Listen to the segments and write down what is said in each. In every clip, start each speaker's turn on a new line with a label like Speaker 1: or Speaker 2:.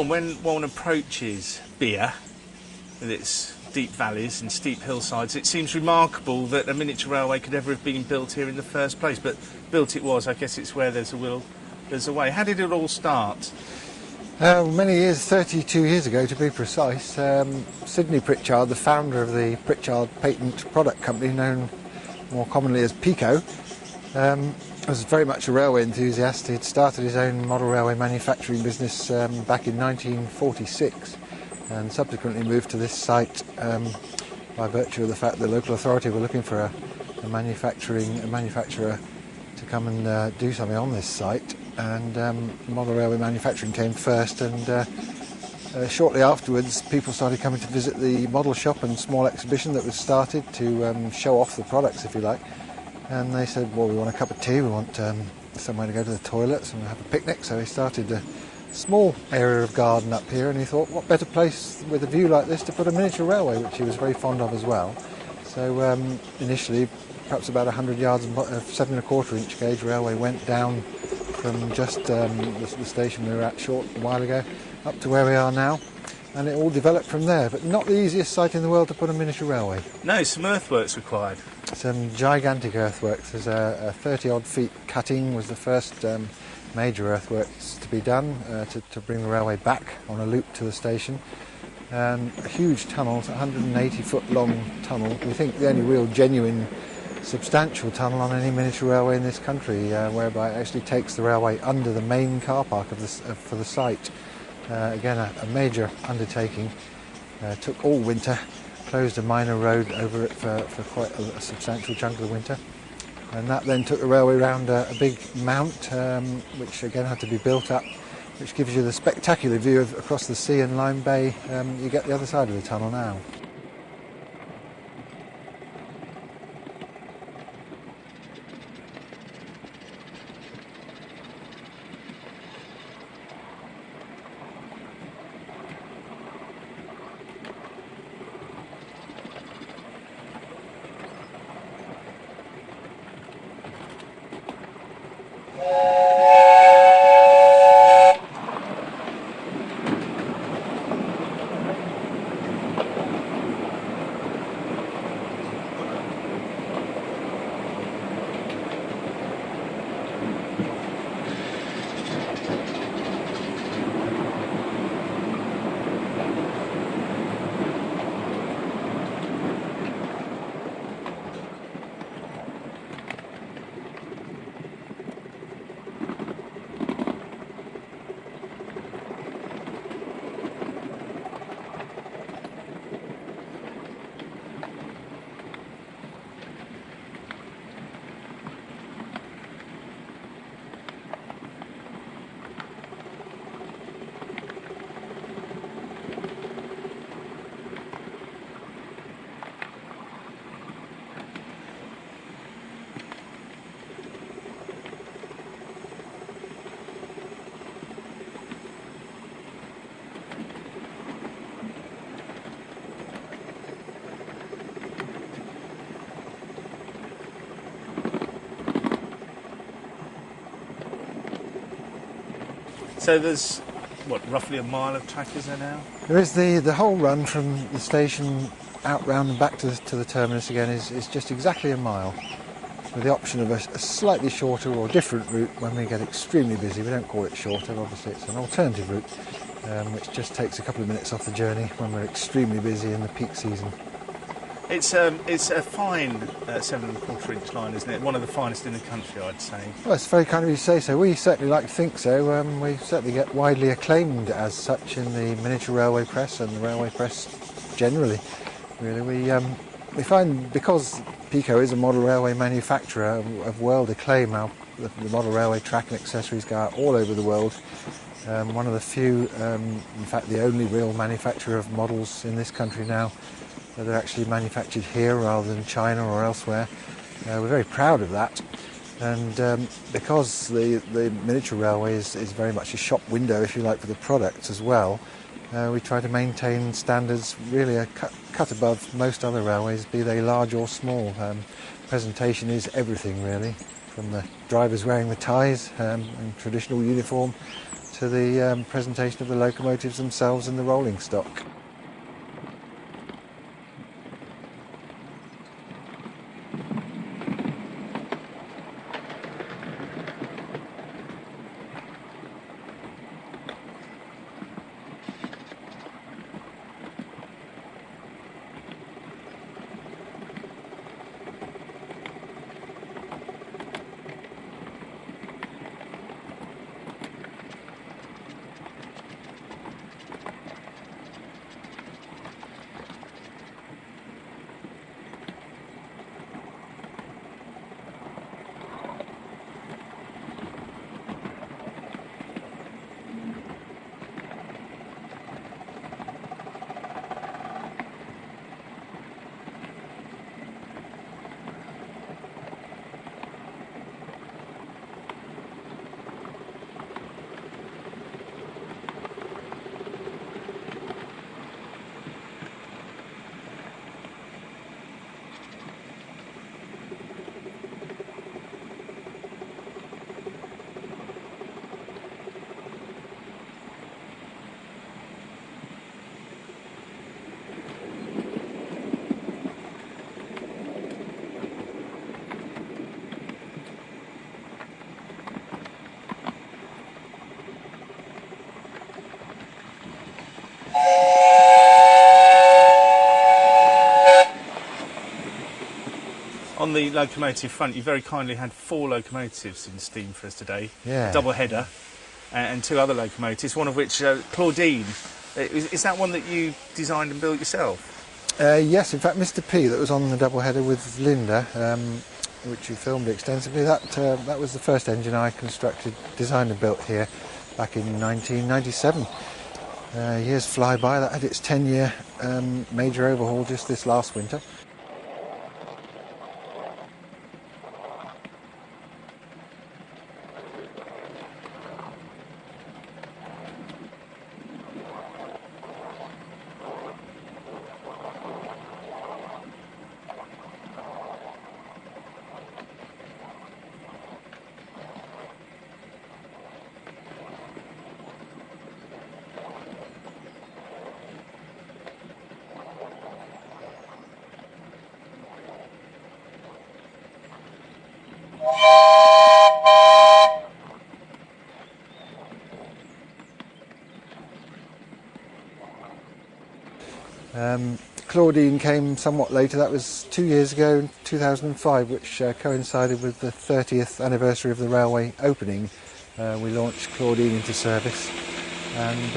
Speaker 1: when one approaches Beer, with its deep valleys and steep hillsides, it seems remarkable that a miniature railway could ever have been built here in the first place. But built it was. I guess it's where there's a will, there's a way. How did it all start?
Speaker 2: Many years, 32 years ago to be precise, Sidney Pritchard, the founder of the Pritchard Patent Product Company, known more commonly as Pico, was very much a railway enthusiast. He'd started his own model railway manufacturing business back in 1946 and subsequently moved to this site by virtue of the fact that the local authority were looking for a manufacturer to come and do something on this site. And model railway manufacturing came first, and shortly afterwards people started coming to visit the model shop and small exhibition that was started to show off the products, if you like. And they said, well, we want a cup of tea, we want somewhere to go to the toilets and have a picnic. So he started a small area of garden up here, and he thought, what better place with a view like this to put a miniature railway, which he was very fond of as well. So initially, perhaps about 100 yards of 7¼ inch gauge railway went down from just the station we were at a short while ago up to where we are now, and it all developed from there. But not the easiest site in the world to put a miniature railway.
Speaker 1: No, some earthworks required.
Speaker 2: Some gigantic earthworks. There's a 30-odd feet cutting was the first major earthworks to be done to bring the railway back on a loop to the station. A huge tunnel, 180-foot long tunnel. We think the only real genuine substantial tunnel on any miniature railway in this country, whereby it actually takes the railway under the main car park for the site. Again, a major undertaking. Took all winter, closed a minor road over it for quite a substantial chunk of the winter. And that then took the railway round a big mount, which again had to be built up, which gives you the spectacular view across the sea and Lyme Bay. You get the other side of the tunnel now.
Speaker 1: So there's, what, roughly a mile of track is there now?
Speaker 2: There is the whole run from the station out round and back to the terminus again is just exactly a mile, with the option of a slightly shorter or different route when we get extremely busy. We don't call it shorter, obviously it's an alternative route, which just takes a couple of minutes off the journey when we're extremely busy in the peak season.
Speaker 1: It's a fine 7¼ inch line, isn't it? One of the finest in the country, I'd say.
Speaker 2: Well, it's very kind of you to say so. We certainly like to think so. We certainly get widely acclaimed as such in the miniature railway press and the railway press generally. Really, we find because Pico is a model railway manufacturer of world acclaim, the model railway track and accessories go out all over the world. One of the few, in fact the only real manufacturer of models in this country now that are actually manufactured here rather than China or elsewhere. We're very proud of that, and because the miniature railway is very much a shop window, if you like, for the products as well, we try to maintain standards really a cut above most other railways, be they large or small. Presentation is everything really, from the drivers wearing the ties and traditional uniform to the presentation of the locomotives themselves and the rolling stock.
Speaker 1: On the locomotive front, you very kindly had 4 locomotives in steam for us today.
Speaker 2: Yeah.
Speaker 1: A double header and 2 other locomotives, one of which, Claudine. Is that one that you designed and built yourself?
Speaker 2: Yes, in fact, Mr. P, that was on the double header with Linda, which you filmed extensively, that was the first engine I constructed, designed and built here back in 1997. Years fly by. That had its 10-year major overhaul just this last winter. Claudine came somewhat later. That was 2 years ago, in 2005, which coincided with the 30th anniversary of the railway opening. We launched Claudine into service, and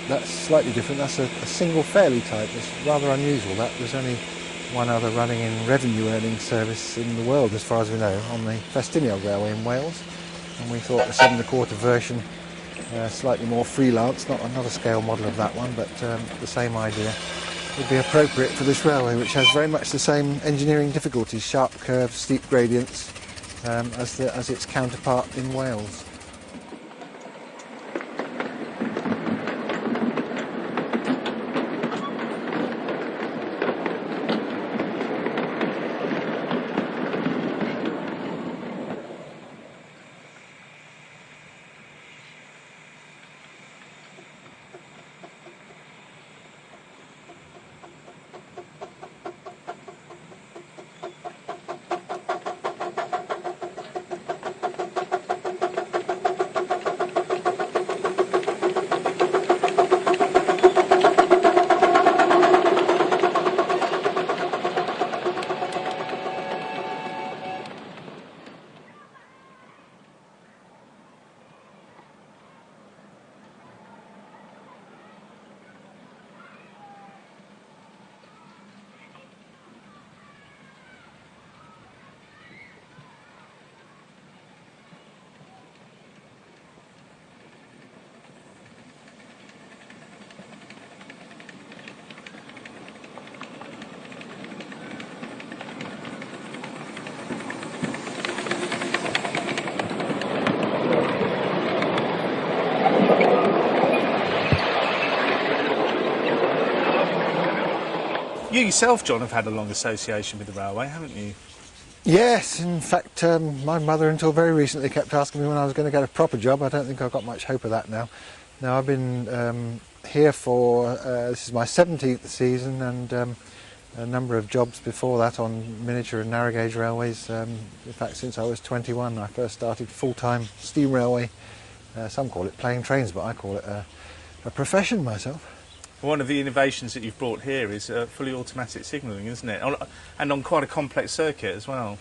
Speaker 2: that's slightly different. That's a single fairly type. It's rather unusual. That there's only one other running in revenue earning service in the world, as far as we know, on the Festiniog Railway in Wales. And we thought the 7 1/4 version, slightly more freelance, not a scale model of that one, but the same idea, would be appropriate for this railway, which has very much the same engineering difficulties, sharp curves, steep gradients, as its counterpart in Wales.
Speaker 1: You yourself, John, have had a long association with the railway, haven't you?
Speaker 2: Yes, in fact, my mother until very recently kept asking me when I was going to get a proper job. I don't think I've got much hope of that now. Now I've been here for, this is my 17th season, and a number of jobs before that on miniature and narrow gauge railways. In fact, since I was 21 I first started full-time steam railway. Some call it playing trains, but I call it a profession myself.
Speaker 1: One of the innovations that you've brought here is fully automatic signalling, isn't it? And on quite a complex circuit as well.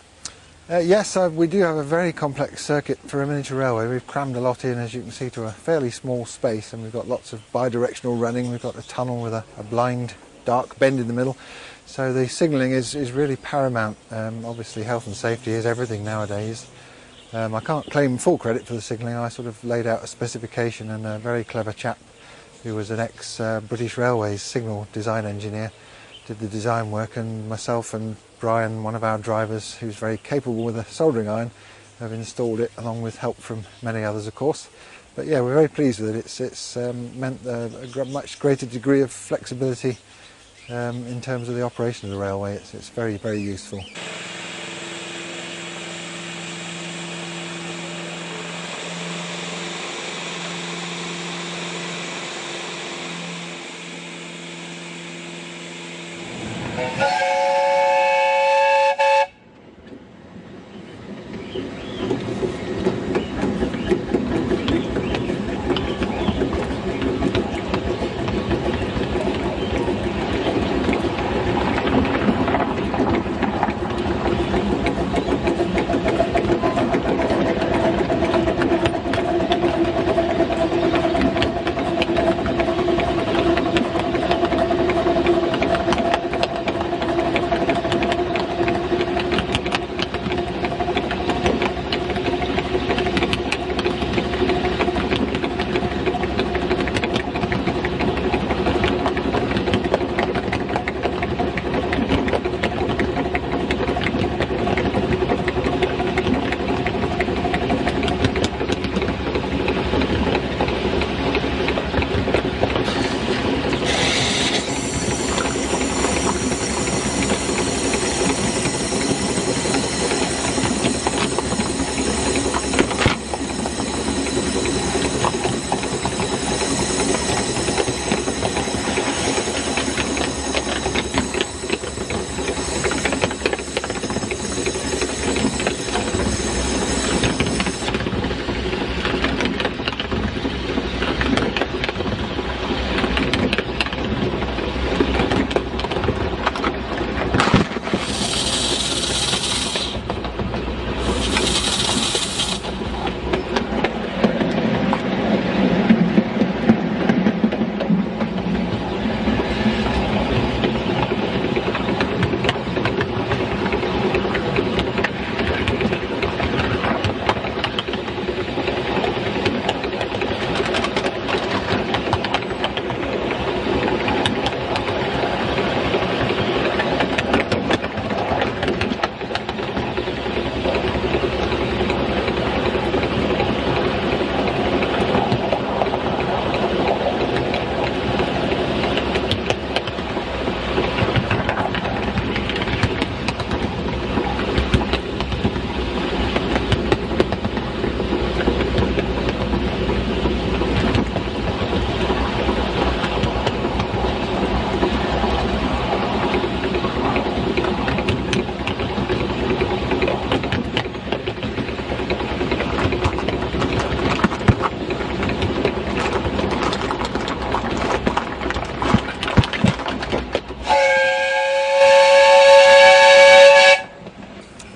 Speaker 2: Yes, we do have a very complex circuit for a miniature railway. We've crammed a lot in, as you can see, to a fairly small space, and we've got lots of bi-directional running. We've got a tunnel with a blind, dark bend in the middle. So the signalling is really paramount. Obviously health and safety is everything nowadays. I can't claim full credit for the signalling. I sort of laid out a specification, and a very clever chap who was an ex-British Railways signal design engineer did the design work, and myself and Brian, one of our drivers who's very capable with a soldering iron, have installed it, along with help from many others of course. But yeah, we're very pleased with it. It's meant a much greater degree of flexibility in terms of the operation of the railway. It's very, very useful.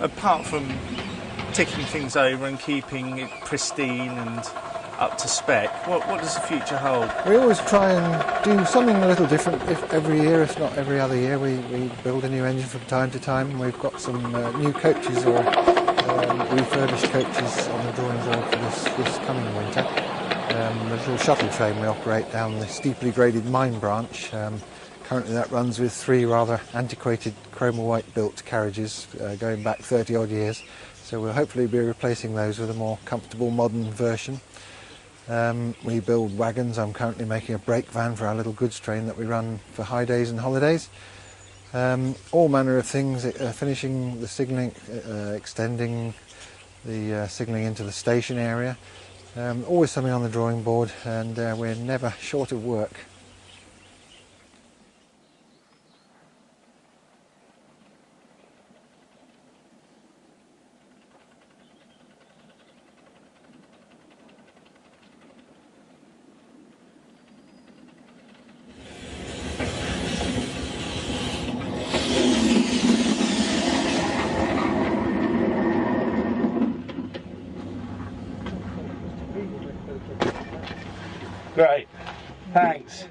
Speaker 1: Apart from ticking things over and keeping it pristine and up to spec, what does the future hold?
Speaker 2: We always try and do something a little different every year, if not every other year. We build a new engine from time to time. We've got some new coaches or refurbished coaches on the drawing board for this coming winter. The little shuttle train we operate down the steeply graded mine branch. Currently that runs with 3 rather antiquated chroma white built carriages going back 30 odd years. So we'll hopefully be replacing those with a more comfortable modern version. We build wagons. I'm currently making a brake van for our little goods train that we run for high days and holidays. All manner of things, finishing the signalling, extending the signalling into the station area. Always something on the drawing board, and we're never short of work.
Speaker 1: Great, thanks.